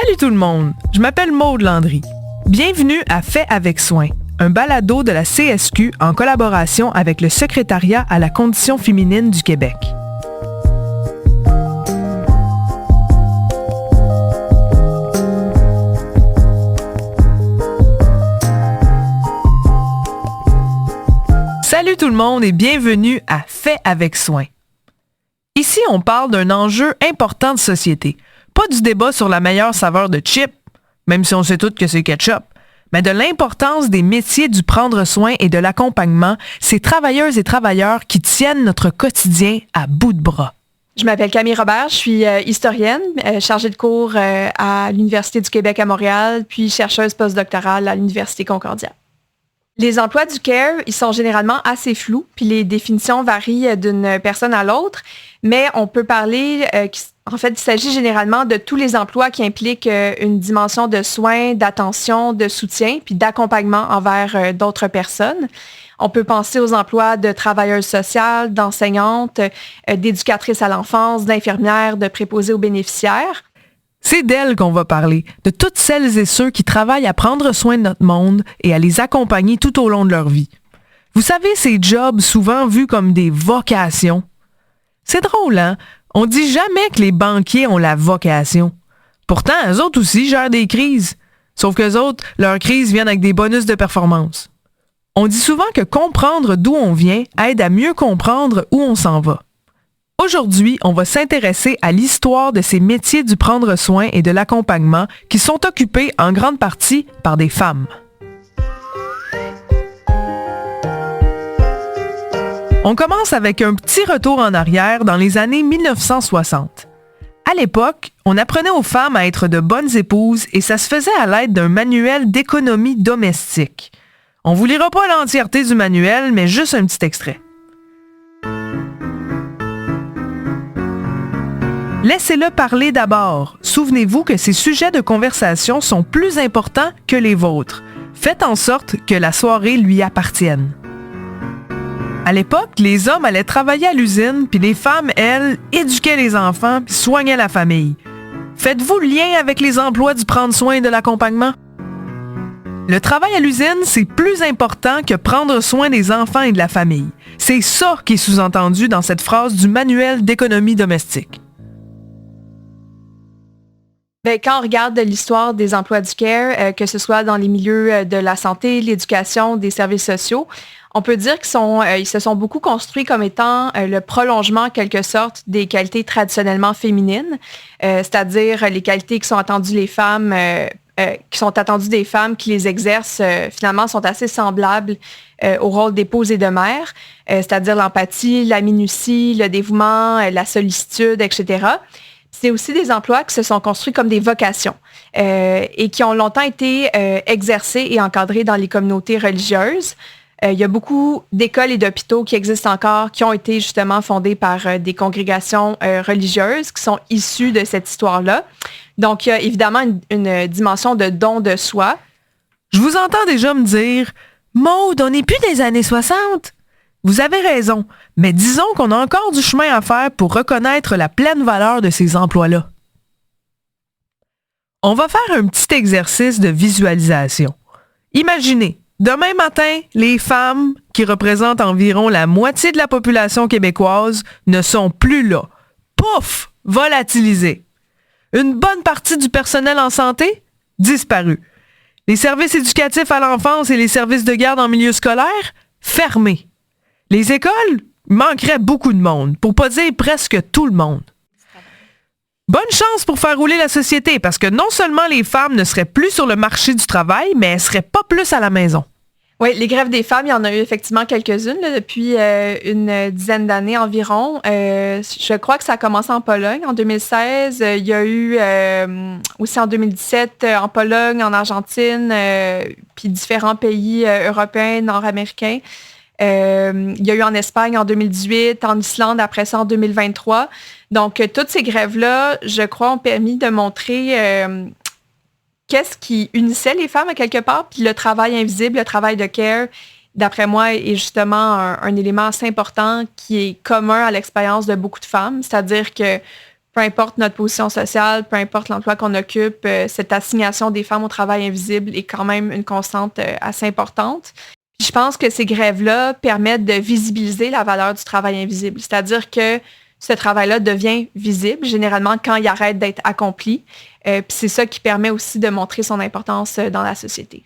Salut tout le monde, je m'appelle Maude Landry. Bienvenue à Fait avec soin, un balado de la CSQ en collaboration avec le Secrétariat à la condition féminine du Québec. Salut tout le monde et bienvenue à Fait avec soin. Ici, on parle d'un enjeu important de société. Pas du débat sur la meilleure saveur de chips, même si on sait tous que c'est ketchup, mais de l'importance des métiers du prendre soin et de l'accompagnement, ces travailleuses et travailleurs qui tiennent notre quotidien à bout de bras. Je m'appelle Camille Robert, je suis historienne, chargée de cours à l'Université du Québec à Montréal, puis chercheuse postdoctorale à l'Université Concordia. Les emplois du CARE, ils sont généralement assez flous, puis les définitions varient d'une personne à l'autre, mais on peut parler, en fait, il s'agit généralement de tous les emplois qui impliquent une dimension de soins, d'attention, de soutien, puis d'accompagnement envers d'autres personnes. On peut penser aux emplois de travailleuses sociales, d'enseignantes, d'éducatrices à l'enfance, d'infirmières, de préposées aux bénéficiaires. C'est d'elles qu'on va parler, de toutes celles et ceux qui travaillent à prendre soin de notre monde et à les accompagner tout au long de leur vie. Vous savez, ces jobs souvent vus comme des vocations. C'est drôle, hein? On dit jamais que les banquiers ont la vocation. Pourtant, eux autres aussi gèrent des crises. Sauf qu'eux autres, leurs crises viennent avec des bonus de performance. On dit souvent que comprendre d'où on vient aide à mieux comprendre où on s'en va. Aujourd'hui, on va s'intéresser à l'histoire de ces métiers du prendre soin et de l'accompagnement qui sont occupés en grande partie par des femmes. On commence avec un petit retour en arrière dans les années 1960. À l'époque, on apprenait aux femmes à être de bonnes épouses et ça se faisait à l'aide d'un manuel d'économie domestique. On vous lira pas l'entièreté du manuel, mais juste un petit extrait. Laissez-le parler d'abord. Souvenez-vous que ces sujets de conversation sont plus importants que les vôtres. Faites en sorte que la soirée lui appartienne. À l'époque, les hommes allaient travailler à l'usine, puis les femmes, elles, éduquaient les enfants, puis soignaient la famille. Faites-vous le lien avec les emplois du prendre soin et de l'accompagnement? Le travail à l'usine, c'est plus important que prendre soin des enfants et de la famille. C'est ça qui est sous-entendu dans cette phrase du manuel d'économie domestique. Quand on regarde l'histoire des emplois du CARE, que ce soit dans les milieux de la santé, l'éducation, des services sociaux, on peut dire qu'ils se sont beaucoup construits comme étant le prolongement, en quelque sorte, des qualités traditionnellement féminines, c'est-à-dire les qualités qui sont attendues des femmes qui les exercent, finalement, sont assez semblables au rôle d'épouse et de mère, c'est-à-dire l'empathie, la minutie, le dévouement, la sollicitude, etc. C'est aussi des emplois qui se sont construits comme des vocations et qui ont longtemps été exercés et encadrés dans les communautés religieuses. Il y a beaucoup d'écoles et d'hôpitaux qui existent encore, qui ont été justement fondés par des congrégations religieuses qui sont issues de cette histoire-là. Donc, il y a évidemment une dimension de don de soi. Je vous entends déjà me dire « Maude, on n'est plus des années 60 ». Vous avez raison, mais disons qu'on a encore du chemin à faire pour reconnaître la pleine valeur de ces emplois-là. On va faire un petit exercice de visualisation. Imaginez, demain matin, les femmes, qui représentent environ la moitié de la population québécoise, ne sont plus là. Pouf! Volatilisées. Une bonne partie du personnel en santé? Disparu. Les services éducatifs à l'enfance et les services de garde en milieu scolaire? Fermés. Les écoles? Il manquerait beaucoup de monde, pour pas dire presque tout le monde. Bonne chance pour faire rouler la société, parce que non seulement les femmes ne seraient plus sur le marché du travail, mais elles seraient pas plus à la maison. Oui, les grèves des femmes, il y en a eu effectivement quelques-unes là, depuis une dizaine d'années environ. Je crois que ça a commencé en Pologne en 2016. Il y a eu aussi en 2017 en Pologne, en Argentine, puis différents pays européens, nord-américains. Il y a eu en Espagne en 2018, en Islande après ça en 2023. Donc, toutes ces grèves-là, je crois, ont permis de montrer qu'est-ce qui unissait les femmes à quelque part, puis le travail invisible, le travail de care, d'après moi, est justement un élément assez important qui est commun à l'expérience de beaucoup de femmes. C'est-à-dire que peu importe notre position sociale, peu importe l'emploi qu'on occupe, cette assignation des femmes au travail invisible est quand même une constante assez importante. Puis je pense que ces grèves-là permettent de visibiliser la valeur du travail invisible. C'est-à-dire que ce travail-là devient visible, généralement quand il arrête d'être accompli. Puis c'est ça qui permet aussi de montrer son importance dans la société.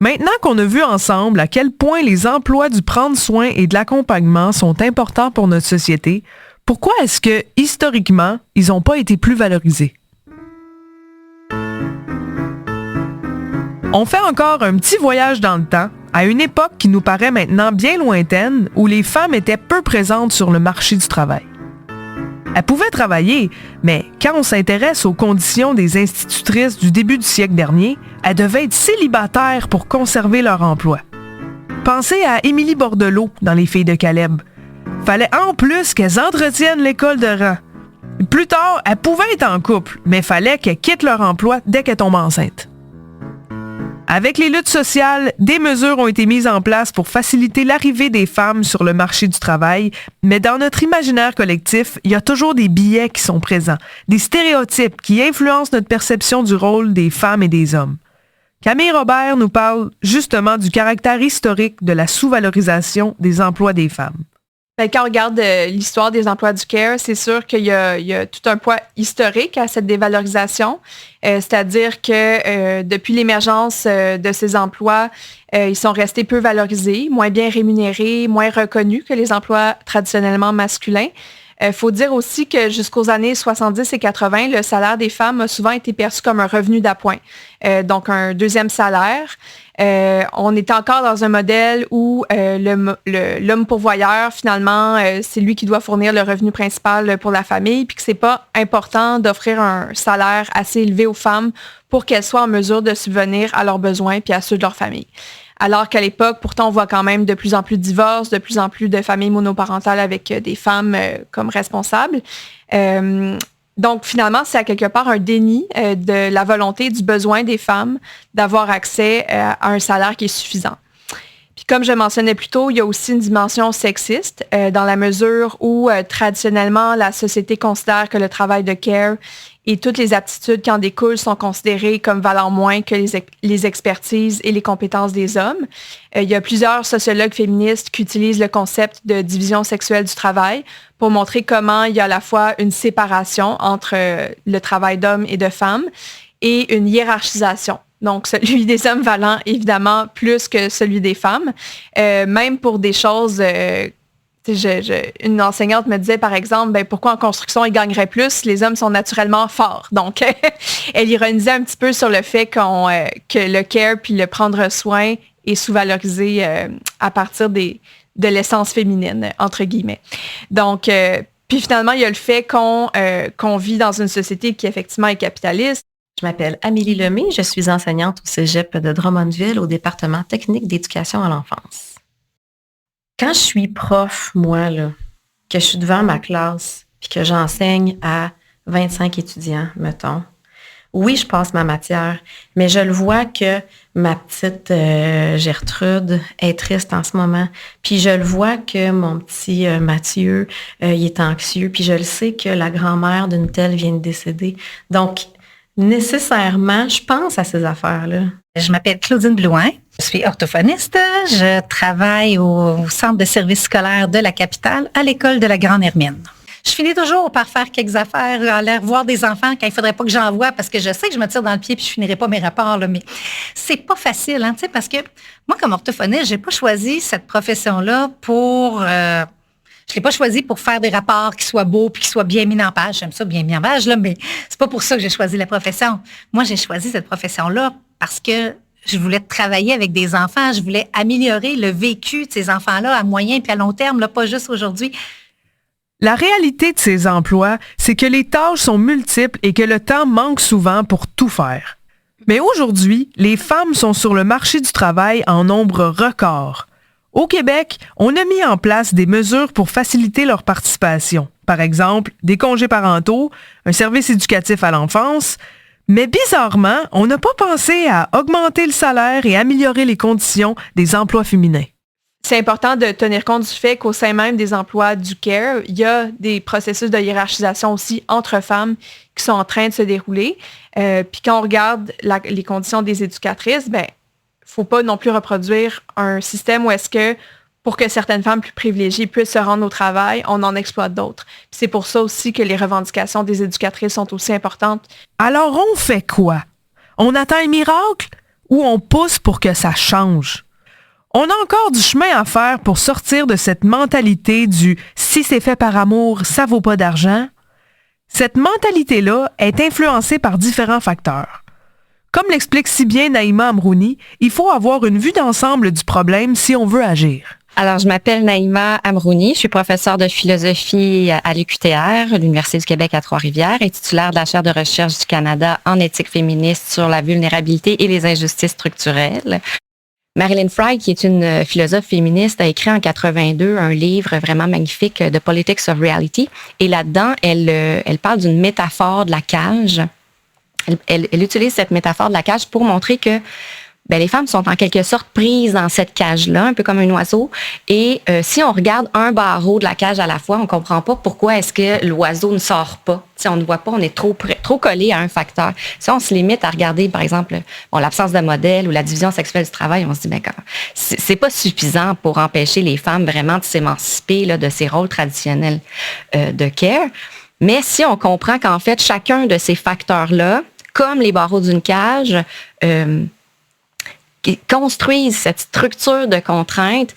Maintenant qu'on a vu ensemble à quel point les emplois du prendre soin et de l'accompagnement sont importants pour notre société, pourquoi est-ce que, historiquement, ils n'ont pas été plus valorisés? On fait encore un petit voyage dans le temps, à une époque qui nous paraît maintenant bien lointaine, où les femmes étaient peu présentes sur le marché du travail. Elles pouvaient travailler, mais quand on s'intéresse aux conditions des institutrices du début du siècle dernier, elles devaient être célibataires pour conserver leur emploi. Pensez à Émilie Bordelot dans Les Filles de Caleb. Fallait en plus qu'elles entretiennent l'école de rang. Plus tard, elles pouvaient être en couple, mais fallait qu'elles quittent leur emploi dès qu'elles tombent enceintes. Avec les luttes sociales, des mesures ont été mises en place pour faciliter l'arrivée des femmes sur le marché du travail, mais dans notre imaginaire collectif, il y a toujours des biais qui sont présents, des stéréotypes qui influencent notre perception du rôle des femmes et des hommes. Camille Robert nous parle justement du caractère historique de la sous-valorisation des emplois des femmes. Quand on regarde l'histoire des emplois du CARE, c'est sûr qu'il y a tout un poids historique à cette dévalorisation. C'est-à-dire que depuis l'émergence de ces emplois, ils sont restés peu valorisés, moins bien rémunérés, moins reconnus que les emplois traditionnellement masculins. Faut dire aussi que jusqu'aux années 70 et 80, le salaire des femmes a souvent été perçu comme un revenu d'appoint, donc un deuxième salaire. On est encore dans un modèle où l'homme pourvoyeur, finalement, c'est lui qui doit fournir le revenu principal pour la famille, puis que c'est pas important d'offrir un salaire assez élevé aux femmes pour qu'elles soient en mesure de subvenir à leurs besoins puis à ceux de leur famille. Alors qu'à l'époque, pourtant, on voit quand même de plus en plus de divorces, de plus en plus de familles monoparentales avec des femmes comme responsables. Donc, finalement, c'est à quelque part un déni de la volonté, du besoin des femmes d'avoir accès à un salaire qui est suffisant. Puis comme je mentionnais plus tôt, il y a aussi une dimension sexiste dans la mesure où traditionnellement, la société considère que le travail de care et toutes les aptitudes qui en découlent sont considérées comme valant moins que les expertises et les compétences des hommes. Il y a plusieurs sociologues féministes qui utilisent le concept de division sexuelle du travail pour montrer comment il y a à la fois une séparation entre le travail d'hommes et de femmes et une hiérarchisation. Donc, celui des hommes valant évidemment plus que celui des femmes, même pour des choses... une enseignante me disait, par exemple, pourquoi en construction, ils gagneraient plus? Les hommes sont naturellement forts. Donc, elle ironisait un petit peu sur le fait que le care puis le prendre soin est sous-valorisé à partir de l'essence féminine, entre guillemets. Donc, puis finalement, il y a le fait qu'on vit dans une société qui, effectivement, est capitaliste. Je m'appelle Amélie Lemay, je suis enseignante au cégep de Drummondville au département technique d'éducation à l'enfance. Quand je suis prof, moi, là, que je suis devant ma classe puis que j'enseigne à 25 étudiants, mettons, oui, je passe ma matière, mais je le vois que ma petite Gertrude est triste en ce moment. Puis je le vois que mon petit Mathieu, il est anxieux. Puis je le sais que la grand-mère d'une telle vient de décéder. Donc, nécessairement, je pense à ces affaires-là. Je m'appelle Claudine Blouin, je suis orthophoniste, je travaille au centre de services scolaires de la capitale, à l'école de la Grande Hermine. Je finis toujours par faire quelques affaires, aller voir des enfants quand il ne faudrait pas que j'en voie parce que je sais que je me tire dans le pied puis je finirai pas mes rapports, là, mais c'est pas facile, hein, parce que moi, comme orthophoniste, j'ai pas choisi cette profession-là pour... Je l'ai pas choisi pour faire des rapports qui soient beaux puis qui soient bien mis en page. J'aime ça bien mis en page, là, mais c'est pas pour ça que j'ai choisi la profession. Moi, j'ai choisi cette profession-là parce que je voulais travailler avec des enfants. Je voulais améliorer le vécu de ces enfants-là à moyen puis à long terme, là, pas juste aujourd'hui. La réalité de ces emplois, c'est que les tâches sont multiples et que le temps manque souvent pour tout faire. Mais aujourd'hui, les femmes sont sur le marché du travail en nombre record. Au Québec, on a mis en place des mesures pour faciliter leur participation. Par exemple, des congés parentaux, un service éducatif à l'enfance. Mais bizarrement, on n'a pas pensé à augmenter le salaire et améliorer les conditions des emplois féminins. C'est important de tenir compte du fait qu'au sein même des emplois du CARE, il y a des processus de hiérarchisation aussi entre femmes qui sont en train de se dérouler. Puis quand on regarde les conditions des éducatrices, il ne faut pas non plus reproduire un système où est-ce que pour que certaines femmes plus privilégiées puissent se rendre au travail, on en exploite d'autres. Puis c'est pour ça aussi que les revendications des éducatrices sont aussi importantes. Alors on fait quoi? On attend un miracle ou on pousse pour que ça change? On a encore du chemin à faire pour sortir de cette mentalité du « si c'est fait par amour, ça vaut pas d'argent ». Cette mentalité-là est influencée par différents facteurs. Comme l'explique si bien Naïma Amrouni, il faut avoir une vue d'ensemble du problème si on veut agir. Alors, je m'appelle Naïma Amrouni, je suis professeure de philosophie à l'UQTR, l'Université du Québec à Trois-Rivières, et titulaire de la chaire de recherche du Canada en éthique féministe sur la vulnérabilité et les injustices structurelles. Marilyn Frye, qui est une philosophe féministe, a écrit en 82 un livre vraiment magnifique, The Politics of Reality. Et là-dedans, elle parle d'une métaphore de la cage. Elle utilise cette métaphore de la cage pour montrer que les femmes sont en quelque sorte prises dans cette cage-là, un peu comme un oiseau. Et si on regarde un barreau de la cage à la fois, on ne comprend pas pourquoi est-ce que l'oiseau ne sort pas. Si on ne voit pas, on est trop collé à un facteur. Si on se limite à regarder, par exemple, l'absence de modèle ou la division sexuelle du travail, on se dit, c'est pas suffisant pour empêcher les femmes vraiment de s'émanciper là, de ces rôles traditionnels de care. Mais si on comprend qu'en fait, chacun de ces facteurs-là, comme les barreaux d'une cage, qui construisent cette structure de contrainte,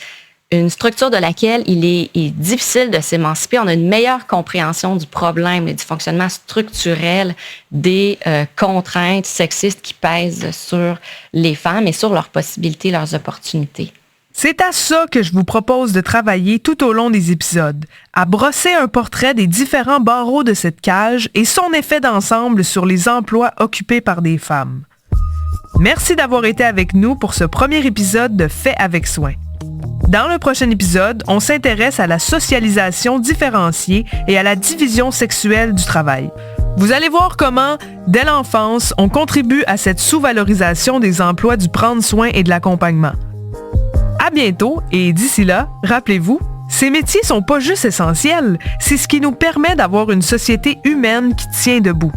une structure de laquelle il est difficile de s'émanciper. On a une meilleure compréhension du problème et du fonctionnement structurel des contraintes sexistes qui pèsent sur les femmes et sur leurs possibilités, leurs opportunités. C'est à ça que je vous propose de travailler tout au long des épisodes, à brosser un portrait des différents barreaux de cette cage et son effet d'ensemble sur les emplois occupés par des femmes. Merci d'avoir été avec nous pour ce premier épisode de Fait avec soin. Dans le prochain épisode, on s'intéresse à la socialisation différenciée et à la division sexuelle du travail. Vous allez voir comment, dès l'enfance, on contribue à cette sous-valorisation des emplois du prendre soin et de l'accompagnement. À bientôt et d'ici là, rappelez-vous, ces métiers sont pas juste essentiels, c'est ce qui nous permet d'avoir une société humaine qui tient debout.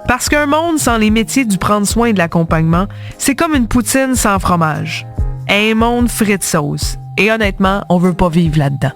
Parce qu'un monde sans les métiers du prendre soin et de l'accompagnement, c'est comme une poutine sans fromage. Un monde frit de sauce. Et honnêtement, on veut pas vivre là-dedans.